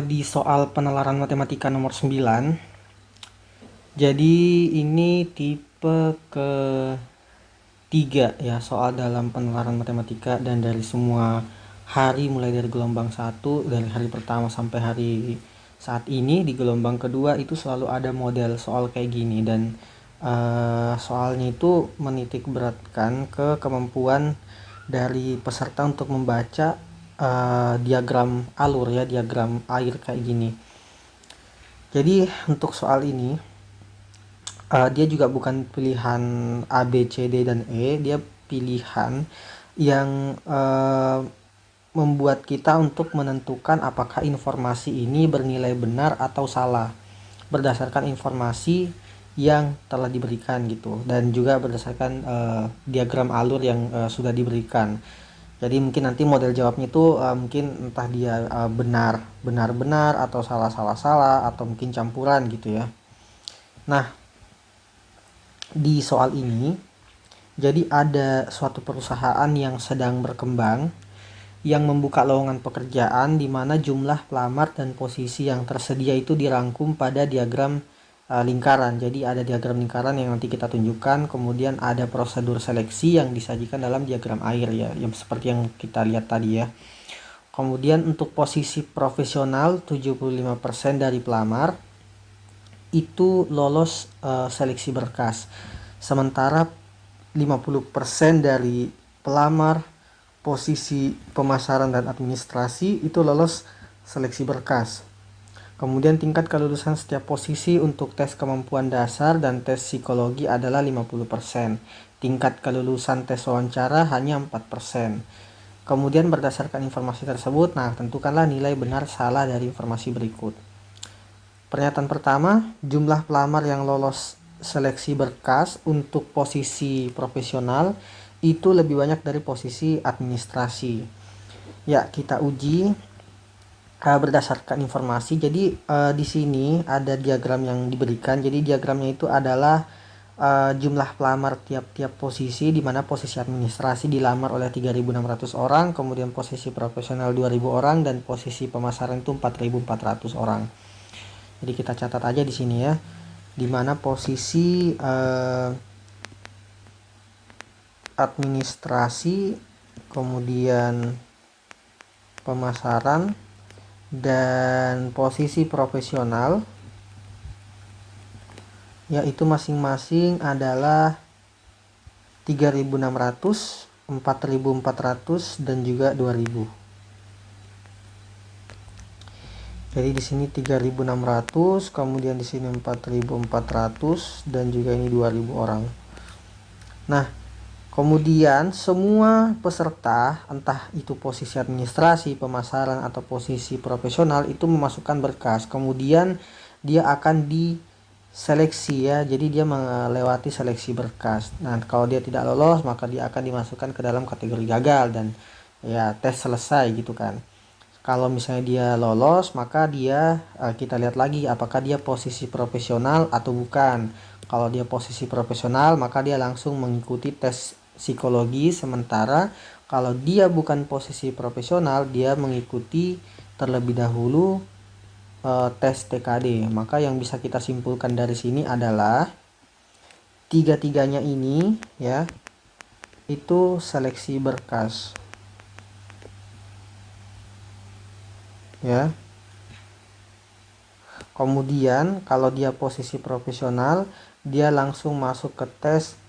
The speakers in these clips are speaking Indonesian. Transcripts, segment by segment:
Di soal penalaran matematika nomor 9. Jadi ini tipe ketiga ya soal dalam penalaran matematika, dan dari semua hari mulai dari gelombang 1 dari hari pertama sampai hari saat ini di gelombang kedua itu selalu ada model soal kayak gini, dan soalnya itu menitik beratkan ke kemampuan dari peserta untuk membaca diagram alur ya, diagram air kayak gini. Jadi untuk soal ini dia juga bukan pilihan A, B, C, D, dan E. Dia pilihan yang membuat kita untuk menentukan apakah informasi ini bernilai benar atau salah berdasarkan informasi yang telah diberikan gitu, dan juga berdasarkan diagram alur yang sudah diberikan. Jadi mungkin nanti model jawabnya itu mungkin entah dia benar atau salah atau mungkin campuran gitu ya. Nah, di soal ini jadi ada suatu perusahaan yang sedang berkembang yang membuka lowongan pekerjaan di mana jumlah pelamar dan posisi yang tersedia itu dirangkum pada diagram lingkaran. Jadi ada diagram lingkaran yang nanti kita tunjukkan, kemudian ada prosedur seleksi yang disajikan dalam diagram air ya, yang seperti yang kita lihat tadi ya. Kemudian untuk posisi profesional 75% dari pelamar itu lolos seleksi berkas. Sementara 50% dari pelamar posisi pemasaran dan administrasi itu lolos seleksi berkas. Kemudian tingkat kelulusan setiap posisi untuk tes kemampuan dasar dan tes psikologi adalah 50%. Tingkat kelulusan tes wawancara hanya 4%. Kemudian berdasarkan informasi tersebut, nah tentukanlah nilai benar salah dari informasi berikut. Pernyataan pertama, jumlah pelamar yang lolos seleksi berkas untuk posisi profesional itu lebih banyak dari posisi administrasi. Ya, kita uji berdasarkan informasi. Jadi di sini ada diagram yang diberikan. Jadi diagramnya itu adalah jumlah pelamar tiap-tiap posisi, di mana posisi administrasi dilamar oleh 3.600 orang, kemudian posisi profesional 2.000 orang, dan posisi pemasaran itu 4.400 orang. Jadi kita catat aja di sini ya, di mana posisi administrasi, kemudian pemasaran, dan posisi profesional yaitu masing-masing adalah 3.600, 4.400, dan juga 2.000. Jadi di sini 3.600, kemudian di sini 4.400, dan juga ini 2.000 orang. Nah, kemudian semua peserta, entah itu posisi administrasi, pemasaran, atau posisi profesional, itu memasukkan berkas. Kemudian dia akan diseleksi ya, jadi dia melewati seleksi berkas. Nah, kalau dia tidak lolos, maka dia akan dimasukkan ke dalam kategori gagal dan ya tes selesai gitu kan. Kalau misalnya dia lolos, maka dia kita lihat lagi apakah dia posisi profesional atau bukan. Kalau dia posisi profesional, maka dia langsung mengikuti tes psikologi. Sementara kalau dia bukan posisi profesional, dia mengikuti terlebih dahulu tes TKD. Maka yang bisa kita simpulkan dari sini adalah tiga-tiganya ini ya itu seleksi berkas ya. Kemudian kalau dia posisi profesional, dia langsung masuk ke tes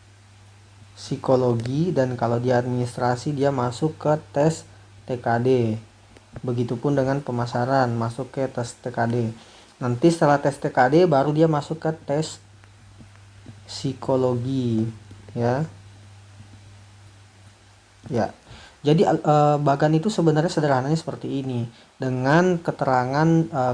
psikologi, dan kalau dia administrasi, dia masuk ke tes TKD. Begitupun dengan pemasaran, masuk ke tes TKD. Nanti setelah tes TKD baru dia masuk ke tes psikologi ya. Ya. Jadi bagan itu sebenarnya sederhananya seperti ini, dengan keterangan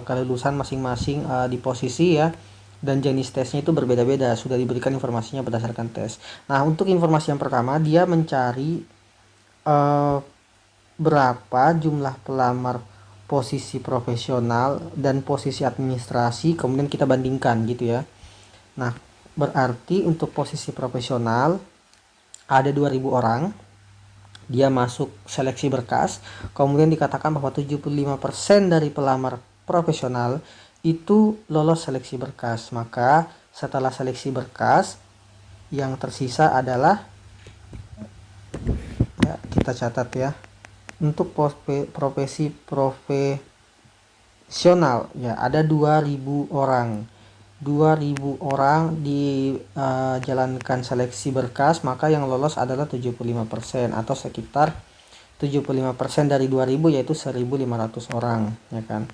kelulusan masing-masing di posisi ya, dan jenis tesnya itu berbeda-beda, sudah diberikan informasinya berdasarkan tes. Nah, untuk informasi yang pertama, dia mencari berapa jumlah pelamar posisi profesional dan posisi administrasi, kemudian kita bandingkan gitu ya. Nah, berarti untuk posisi profesional ada 2.000 orang. Dia masuk seleksi berkas, kemudian dikatakan bahwa 75% dari pelamar profesional itu lolos seleksi berkas. Maka setelah seleksi berkas, yang tersisa adalah, ya, kita catat ya, untuk profesi profesional ya ada 2000 orang. 2000 orang dijalankan seleksi berkas, maka yang lolos adalah 75% atau sekitar 75% dari 2000 yaitu 1500 orang, ya kan.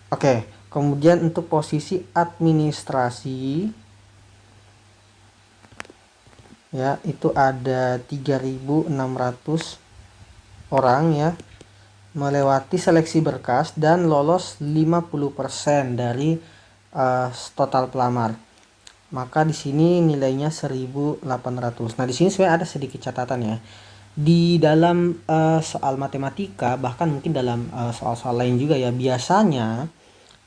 Oke, kemudian untuk posisi administrasi ya itu ada 3600 orang ya melewati seleksi berkas dan lolos 50% dari total pelamar. Maka di sini nilainya 1800. Nah, di sini sebenarnya ada sedikit catatan ya. Di dalam soal matematika, bahkan mungkin dalam soal-soal lain juga ya, biasanya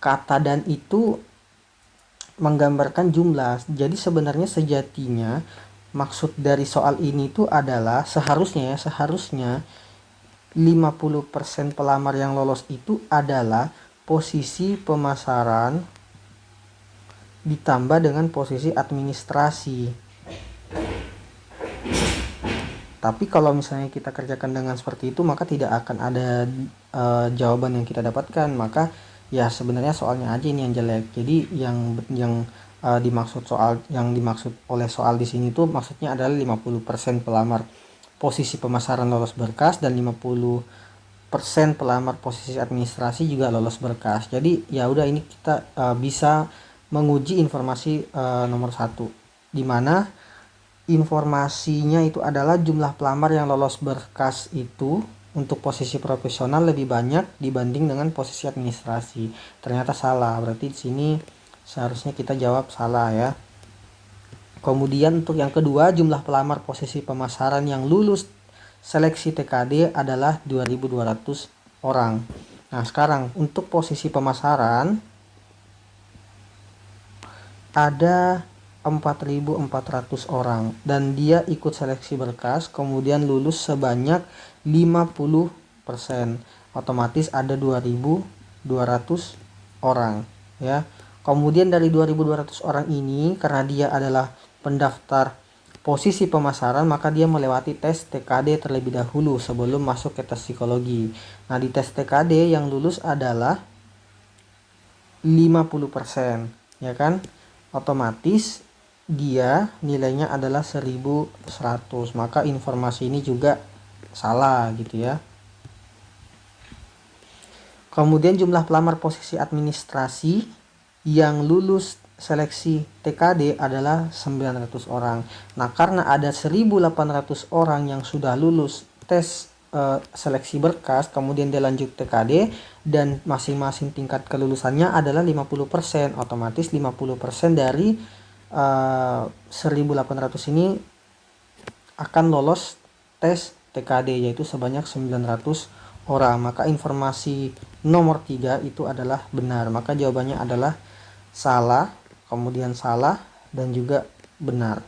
kata dan itu menggambarkan jumlah. Jadi sebenarnya sejatinya maksud dari soal ini itu adalah seharusnya 50% pelamar yang lolos itu adalah posisi pemasaran ditambah dengan posisi administrasi. Tapi kalau misalnya kita kerjakan dengan seperti itu, maka tidak akan ada jawaban yang kita dapatkan. Maka ya sebenarnya soalnya aja ini yang jelek. Jadi yang dimaksud oleh soal di sini tuh maksudnya adalah 50% pelamar posisi pemasaran lolos berkas dan 50% pelamar posisi administrasi juga lolos berkas. Jadi ya udah, ini kita bisa menguji informasi nomor 1, di mana informasinya itu adalah jumlah pelamar yang lolos berkas itu untuk posisi profesional lebih banyak dibanding dengan posisi administrasi. Ternyata salah, berarti di sini seharusnya kita jawab salah ya. Kemudian untuk yang kedua, jumlah pelamar posisi pemasaran yang lulus seleksi TKD adalah 2200 orang. Nah, sekarang untuk posisi pemasaran ada 4400 orang dan dia ikut seleksi berkas, kemudian lulus sebanyak 50%. Otomatis ada 2200 orang ya. Kemudian dari 2200 orang ini, karena dia adalah pendaftar posisi pemasaran, maka dia melewati tes TKD terlebih dahulu sebelum masuk ke tes psikologi. Nah, di tes TKD yang lulus adalah 50%, ya kan? Otomatis dia nilainya adalah 1100. Maka informasi ini juga salah gitu ya. Kemudian jumlah pelamar posisi administrasi yang lulus seleksi TKD adalah 900 orang. Nah, karena ada 1800 orang yang sudah lulus tes seleksi berkas, kemudian dia lanjut TKD dan masing-masing tingkat kelulusannya adalah 50%. Otomatis 50% dari 1800 ini akan lolos tes TKD, yaitu sebanyak 900 orang. Maka informasi nomor 3 itu adalah benar. Maka jawabannya adalah salah, kemudian salah, dan juga benar.